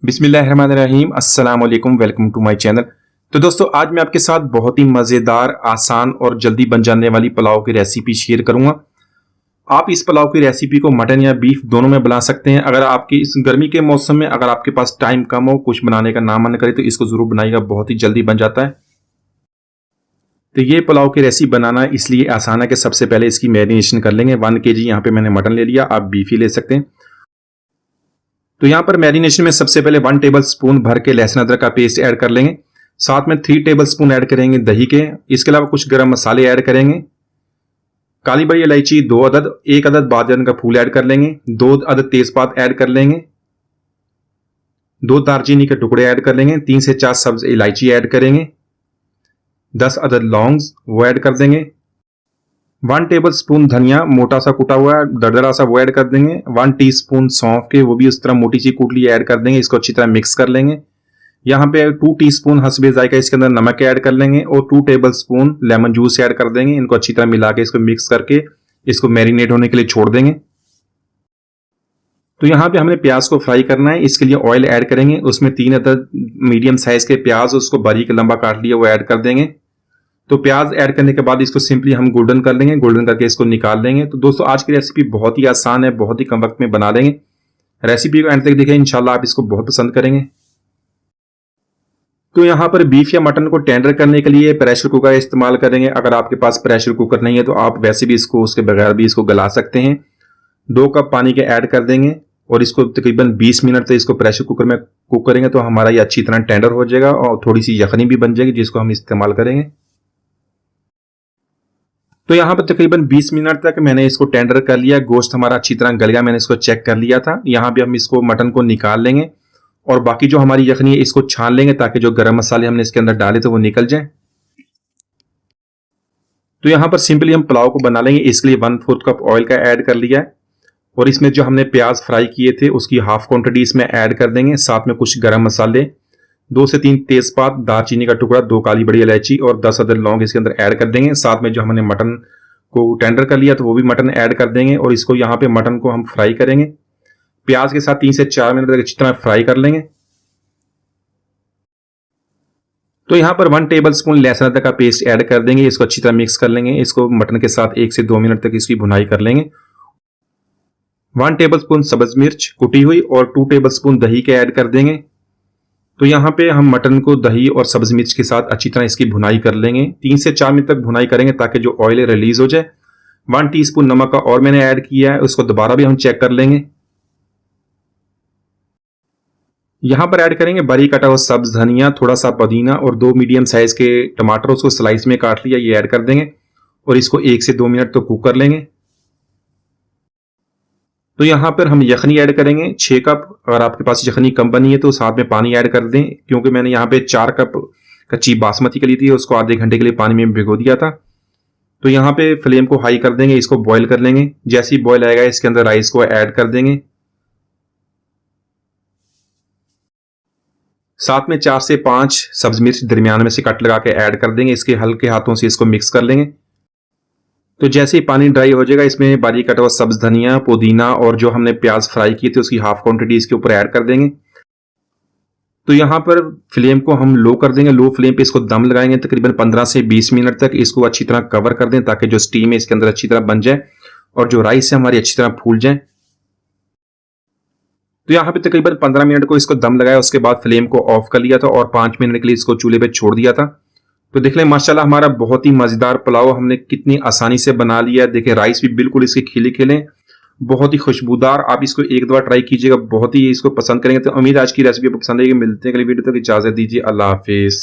बिस्मिल्लाहिर्रहमानिर्रहीम अस्सलाम वालेकुम, वेलकम टू माय चैनल। तो दोस्तों, आज मैं आपके साथ बहुत ही मज़ेदार, आसान और जल्दी बन जाने वाली पुलाव की रेसिपी शेयर करूंगा। आप इस पुलाव की रेसिपी को मटन या बीफ दोनों में बना सकते हैं। अगर आपकी इस गर्मी के मौसम में अगर आपके पास टाइम कम हो, कुछ बनाने का ना मन करे, तो इसको ज़रूर बनाइएगा, बहुत ही जल्दी बन जाता है। तो ये पुलाव की रेसिपी बनाना इसलिए आसान है कि सबसे पहले इसकी मैरिनेशन कर लेंगे। 1 kg यहाँ पे मैंने मटन ले लिया, आप बीफ ही ले सकते हैं। तो यहाँ पर मैरिनेशन में सबसे पहले 1 टेबल स्पून भर के लहसुन अदरक का पेस्ट ऐड कर लेंगे। साथ में 3 टेबल स्पून ऐड करेंगे दही के। इसके अलावा कुछ गरम मसाले ऐड करेंगे। काली बड़ी इलायची 2 अदद, 1 अदद बादन का फूल ऐड कर लेंगे, 2 अदद तेजपात ऐड कर लेंगे, 2 दालचीनी के टुकड़े ऐड कर लेंगे, 3 से 4 सब्ज इलायची ऐड करेंगे, 10 अदद लौंग वो ऐड कर देंगे, 1 टेबल स्पून धनिया मोटा सा कुटा हुआ दरदरा सा वो ऐड कर देंगे, 1 टीस्पून सौंफ के वो भी उस तरह मोटी सी कूट ली ऐड कर देंगे। इसको अच्छी तरह मिक्स कर लेंगे। यहाँ पे 2 टीस्पून हस्बे जायका इसके अंदर नमक ऐड कर लेंगे और 2 table spoon lemon juice add कर देंगे। इनको अच्छी तरह मिला के इसको मिक्स करके इसको मैरिनेट होने के लिए छोड़ देंगे। तो यहाँ पे हमने प्याज को फ्राई करना है। इसके लिए ऑयल ऐड करेंगे। उसमें 3 अदद मीडियम साइज के प्याज, उसको बारीक लंबा काट लिया, वो ऐड कर देंगे। तो प्याज ऐड करने के बाद इसको सिंपली हम गोल्डन कर लेंगे। गोल्डन करके इसको निकाल लेंगे। तो दोस्तों, आज की रेसिपी बहुत ही आसान है, बहुत ही कम वक्त में बना लेंगे। रेसिपी को एंड तक देखें, इंशाल्लाह आप इसको बहुत पसंद करेंगे। तो यहाँ पर बीफ या मटन को टेंडर करने के लिए प्रेशर कुकर इस्तेमाल करेंगे। अगर आपके पास प्रेशर कुकर नहीं है तो आप वैसे भी इसको उसके बगैर भी इसको गला सकते हैं। 2 कप पानी के ऐड कर देंगे और इसको तकरीबन 20 मिनट तक इसको प्रेशर कुकर में कुक करेंगे तो हमारा ये अच्छी तरह टेंडर हो जाएगा और थोड़ी सी यखनी भी बन जाएगी, जिसको हम इस्तेमाल करेंगे। तो यहाँ पर तकरीबन 20 मिनट तक मैंने इसको टेंडर कर लिया। गोश्त हमारा अच्छी तरह गल गया, मैंने इसको चेक कर लिया था। यहाँ पे हम इसको मटन को निकाल लेंगे और बाकी जो हमारी यखनी है इसको छान लेंगे ताकि जो गरम मसाले हमने इसके अंदर डाले तो वो निकल जाए। तो यहाँ पर सिंपली हम पुलाव को बना लेंगे। इसके लिए 1/4 कप ऑयल का ऐड कर लिया है और इसमें जो हमने प्याज फ्राई किए थे उसकी हाफ क्वांटिटी इसमें ऐड कर देंगे। साथ में कुछ गरम मसाले, 2 से 3 तेजपात, दालचीनी का टुकड़ा, 2 काली बड़ी इलायची और 10 अदद लौंग इसके अंदर ऐड कर देंगे। साथ में जो हमने मटन को टेंडर कर लिया तो वो भी मटन ऐड कर देंगे और इसको यहाँ पे मटन को हम फ्राई करेंगे। प्याज के साथ 3 से 4 मिनट तक अच्छी तरह फ्राई कर लेंगे। तो यहाँ पर 1 टेबल स्पून लहसुन अदरक का पेस्ट ऐड कर देंगे। इसको अच्छी तरह मिक्स कर लेंगे। इसको मटन के साथ 1 से 2 मिनट तक इसकी भुनाई कर लेंगे। 1 टेबल स्पून सब्ज मिर्च कुटी हुई और 2 टेबल स्पून दही के ऐड कर देंगे। तो यहाँ पे हम मटन को दही और सब्ज मिर्च के साथ अच्छी तरह इसकी भुनाई कर लेंगे। 3 से 4 मिनट तक भुनाई करेंगे ताकि जो ऑयल रिलीज हो जाए। 1 टीस्पून नमक का और मैंने ऐड किया है, उसको दोबारा भी हम चेक कर लेंगे। यहाँ पर ऐड करेंगे बारीक कटा हुआ सब्ज धनिया, थोड़ा सा पुदीना और 2 मीडियम साइज के टमाटर, उसको स्लाइस में काट लिया, ये ऐड कर देंगे और इसको 1 से 2 मिनट तो कुक कर लेंगे। तो यहाँ पर हम यखनी ऐड करेंगे 6 कप। अगर आपके पास यखनी कम बनी है तो साथ में पानी ऐड कर दें, क्योंकि मैंने यहाँ पे 4 कप कच्ची बासमती के ली थी, उसको आधे घंटे के लिए पानी में भिगो दिया था। तो यहाँ पे फ्लेम को हाई कर देंगे, इसको बॉईल कर लेंगे। जैसे ही बॉईल आएगा इसके अंदर राइस को ऐड कर देंगे। साथ में 4 से 5 सब्ज मिर्च दरमियान में से कट लगा के ऐड कर देंगे। इसके हल्के हाथों से इसको मिक्स कर लेंगे। तो जैसे ही पानी ड्राई हो जाएगा इसमें बारीक कटा हुआ सब्ज धनिया, पुदीना और जो हमने प्याज फ्राई किए थे उसकी हाफ क्वांटिटी इसके ऊपर ऐड कर देंगे। तो यहाँ पर फ्लेम को हम लो कर देंगे। लो फ्लेम पे इसको दम लगाएंगे तकरीबन 15 से 20 मिनट तक। इसको अच्छी तरह कवर कर दें ताकि जो स्टीम है इसके अंदर अच्छी तरह बन जाए और जो राइस है हमारी अच्छी तरह फूल जाए। तो यहाँ पे तकरीबन 15 मिनट को इसको दम लगाया, उसके बाद फ्लेम को ऑफ कर लिया था और 5 मिनट के लिए इसको चूल्हे पे छोड़ दिया था। तो देख लें माशाल्लाह हमारा बहुत ही मजेदार पुलाव हमने कितनी आसानी से बना लिया। देखें राइस भी बिल्कुल इसके खिले खिले, बहुत ही खुशबूदार। आप इसको एक दफा ट्राई कीजिएगा, बहुत ही इसको पसंद करेंगे। तो उम्मीद आज की रेसिपी आपको पसंद आएगी। मिलते हैं अगली वीडियो तक, इजाजत दीजिए, अल्लाह हाफिज।